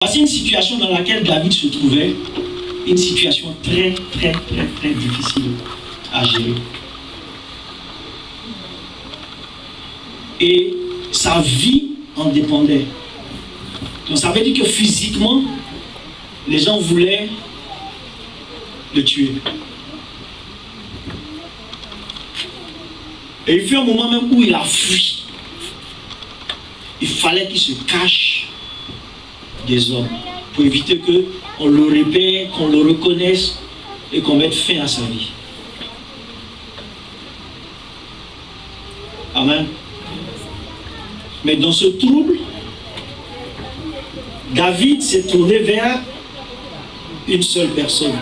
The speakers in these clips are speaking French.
Voici une situation dans laquelle David se trouvait, une situation très difficile à gérer. Et sa vie en dépendait. Donc ça veut dire que physiquement, les gens voulaient le tuer. Et il fut un moment même où il a fui. Il fallait qu'il se cache des hommes pour éviter qu'on le répète, qu'on le reconnaisse et qu'on mette fin à sa vie. Amen. Mais dans ce trouble, David s'est tourné vers une seule personne.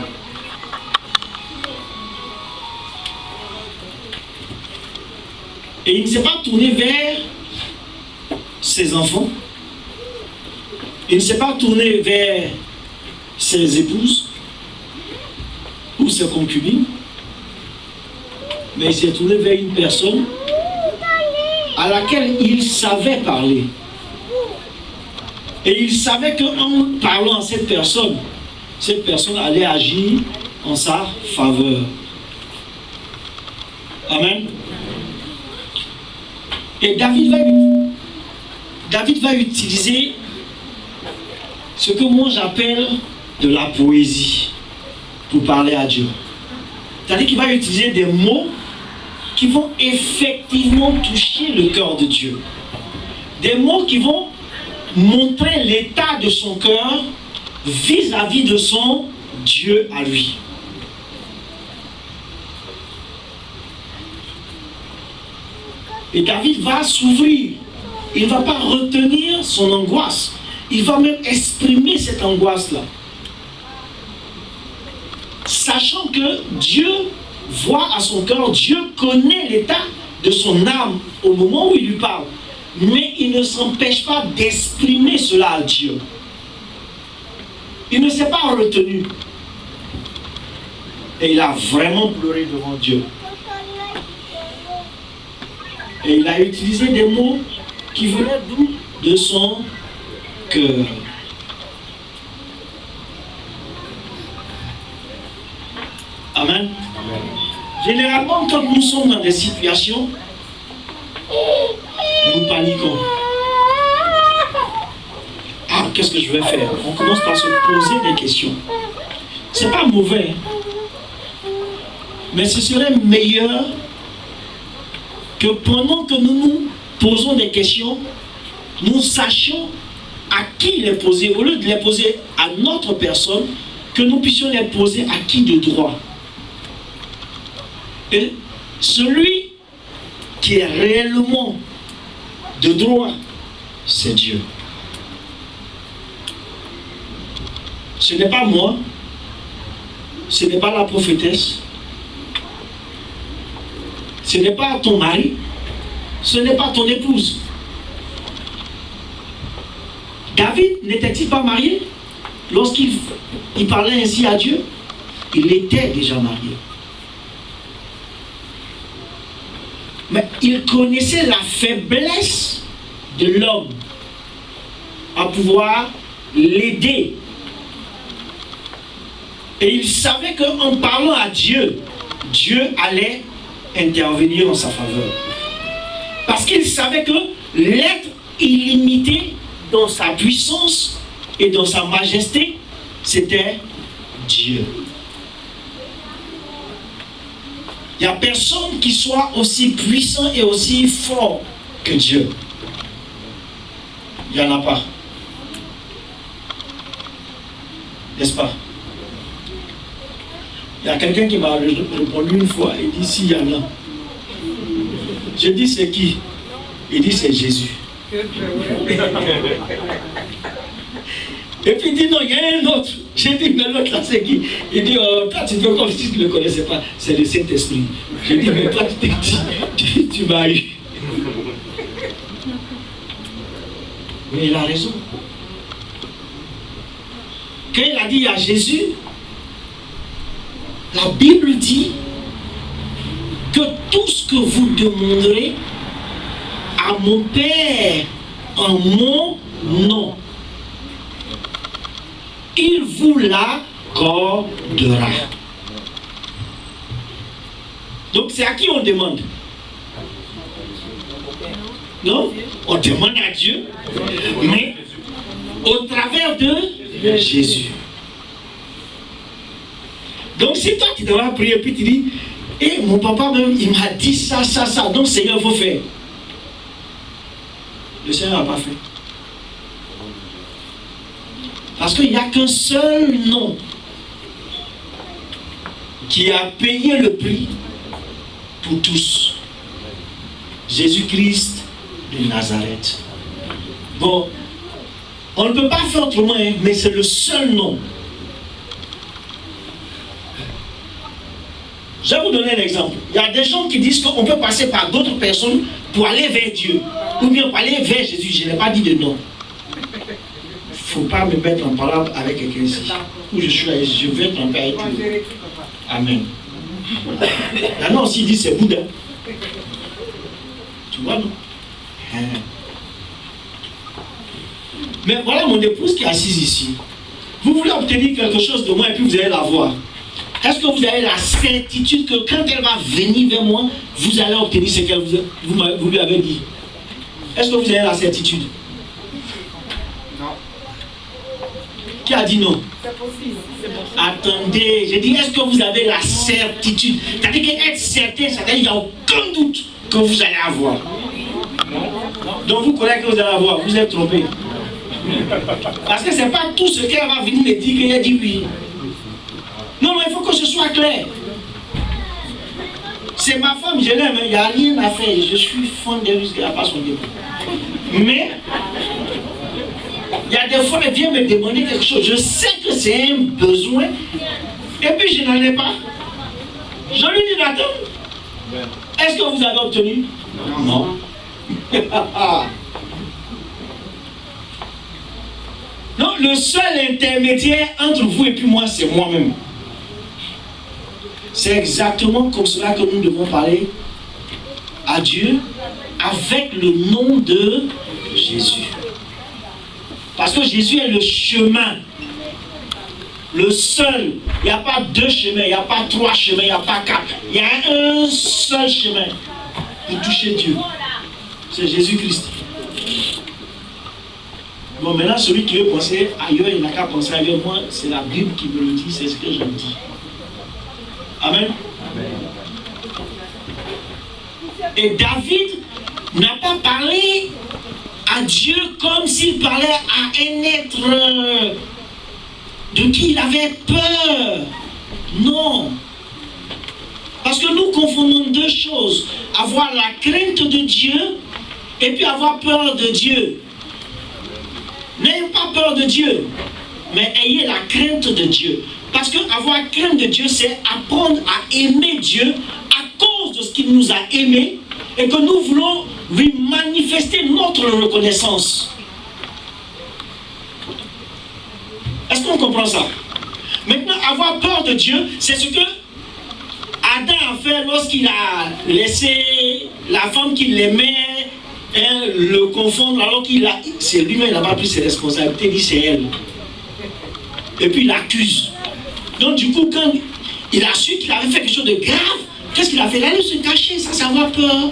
Et il ne s'est pas tourné vers ses enfants. Il ne s'est pas tourné vers ses épouses ou ses concubines, mais il s'est tourné vers une personne à laquelle il savait parler. Et il savait qu'en parlant à cette personne allait agir en sa faveur. Amen. Et David va utiliser ce que moi j'appelle de la poésie pour parler à Dieu. C'est-à-dire qu'il va utiliser des mots qui vont effectivement toucher le cœur de Dieu. Des mots qui vont montrer l'état de son cœur vis-à-vis de son Dieu à lui. Et David va s'ouvrir. Il ne va pas retenir son angoisse. Il va même exprimer cette angoisse-là. Sachant que Dieu voit à son cœur, Dieu connaît l'état de son âme au moment où il lui parle. Mais il ne s'empêche pas d'exprimer cela à Dieu. Il ne s'est pas retenu. Et il a vraiment pleuré devant Dieu. Et il a utilisé des mots qui venaient d'où? De son cœur. Amen. Généralement, quand nous sommes dans des situations, nous paniquons. Ah, qu'est-ce que je vais faire? On commence par se poser des questions. C'est pas mauvais, mais ce serait meilleur que pendant que nous nous posons des questions, nous sachions à qui les poser, au lieu de les poser à notre personne, que nous puissions les poser à qui de droit. Et celui qui est réellement de droit, c'est Dieu. Ce n'est pas moi, ce n'est pas la prophétesse, ce n'est pas ton mari, ce n'est pas ton épouse. David n'était-il pas marié? Lorsqu'il parlait ainsi à Dieu, il était déjà marié. Mais il connaissait la faiblesse de l'homme à pouvoir l'aider. Et il savait qu'en parlant à Dieu, Dieu allait intervenir en sa faveur. Parce qu'il savait que l'être illimité dans sa puissance et dans sa majesté, c'était Dieu. Il n'y a personne qui soit aussi puissant et aussi fort que Dieu. Il n'y en a pas. N'est-ce pas? Il y a quelqu'un qui m'a répondu une fois, il dit s'il y en a. Je dis c'est qui? Il dit c'est Jésus. Et puis il dit non, il y a un autre. J'ai dit mais l'autre là c'est qui? Il dit oh, toi tu fais comme si tu ne le connaissais pas. C'est le Saint-Esprit. J'ai dit mais toi tu m'as eu. Mais il a raison. Quand il a dit à Jésus, la Bible dit que tout ce que vous demanderez à mon Père en mon nom, il vous l'accordera. Donc c'est à qui on demande? Non, on demande à Dieu, mais au travers de Jésus. Donc si toi tu devras prier, puis tu dis, et mon papa même, il m'a dit ça, donc Seigneur, il faut faire. Le Seigneur n'a pas fait. Parce qu'il n'y a qu'un seul nom qui a payé le prix pour tous. Jésus-Christ de Nazareth. Bon, on ne peut pas faire autrement, hein, mais c'est le seul nom. Je vais vous donner un exemple. Il y a des gens qui disent qu'on peut passer par d'autres personnes pour aller vers Dieu. Ou bien pour aller vers Jésus. Je n'ai pas dit de non. Il ne faut pas me mettre en parole avec quelqu'un ici. Où je suis là, je vais tromper avec lui. Amen. Là, non, s'il dit c'est Bouddha. Tu vois, non? Mais voilà mon épouse qui est assise ici. Vous voulez obtenir quelque chose de moi et puis vous allez la voir. Est-ce que vous avez la certitude que quand elle va venir vers moi, vous allez obtenir ce qu'elle vous lui avez dit? Est-ce que vous avez la certitude? Non. Qui a dit non? C'est possible. Attendez, j'ai dit, est-ce que vous avez la certitude? C'est-à-dire qu'être certain, c'est-à-dire qu'il n'y a aucun doute que vous allez avoir. Donc vous croyez que vous allez avoir, vous êtes trompé. Parce que ce n'est pas tout ce qu'elle va venir me dire qu'elle a dit oui. Non, il faut que ce soit clair. C'est ma femme, je l'aime, il n'y a rien à faire. Je suis fond de lui, elle n'a pas son début. Mais, il y a des fois, elle vient me demander quelque chose. Je sais que c'est un besoin, et puis je n'en ai pas. Je lui dis d'attendre. Est-ce que vous avez obtenu? Non. Non, le seul intermédiaire entre vous et puis moi, c'est moi-même. C'est exactement comme cela que nous devons parler à Dieu avec le nom de Jésus. Parce que Jésus est le chemin. Le seul. Il n'y a pas deux chemins, il n'y a pas trois chemins, il n'y a pas quatre. Il y a un seul chemin pour toucher Dieu. C'est Jésus-Christ. Bon, maintenant, celui qui veut penser ailleurs, il n'a qu'à penser ailleurs. Moi, c'est la Bible qui me le dit, c'est ce que je dis. Amen. Et David n'a pas parlé à Dieu comme s'il parlait à un être de qui il avait peur. Non. Parce que nous confondons deux choses. Avoir la crainte de Dieu et puis avoir peur de Dieu. N'ayez pas peur de Dieu, mais ayez la crainte de Dieu. Parce que avoir crainte de Dieu, c'est apprendre à aimer Dieu à cause de ce qu'il nous a aimés et que nous voulons lui manifester notre reconnaissance. Est-ce qu'on comprend ça? Maintenant, avoir peur de Dieu, c'est ce que Adam a fait lorsqu'il a laissé la femme qu'il aimait le confondre alors c'est lui-même, il n'a pas pris ses responsabilités, il dit c'est elle. Et puis il l'accuse. Donc du coup, quand il a su qu'il avait fait quelque chose de grave, qu'est-ce qu'il a fait? Il allait se cacher sans avoir peur.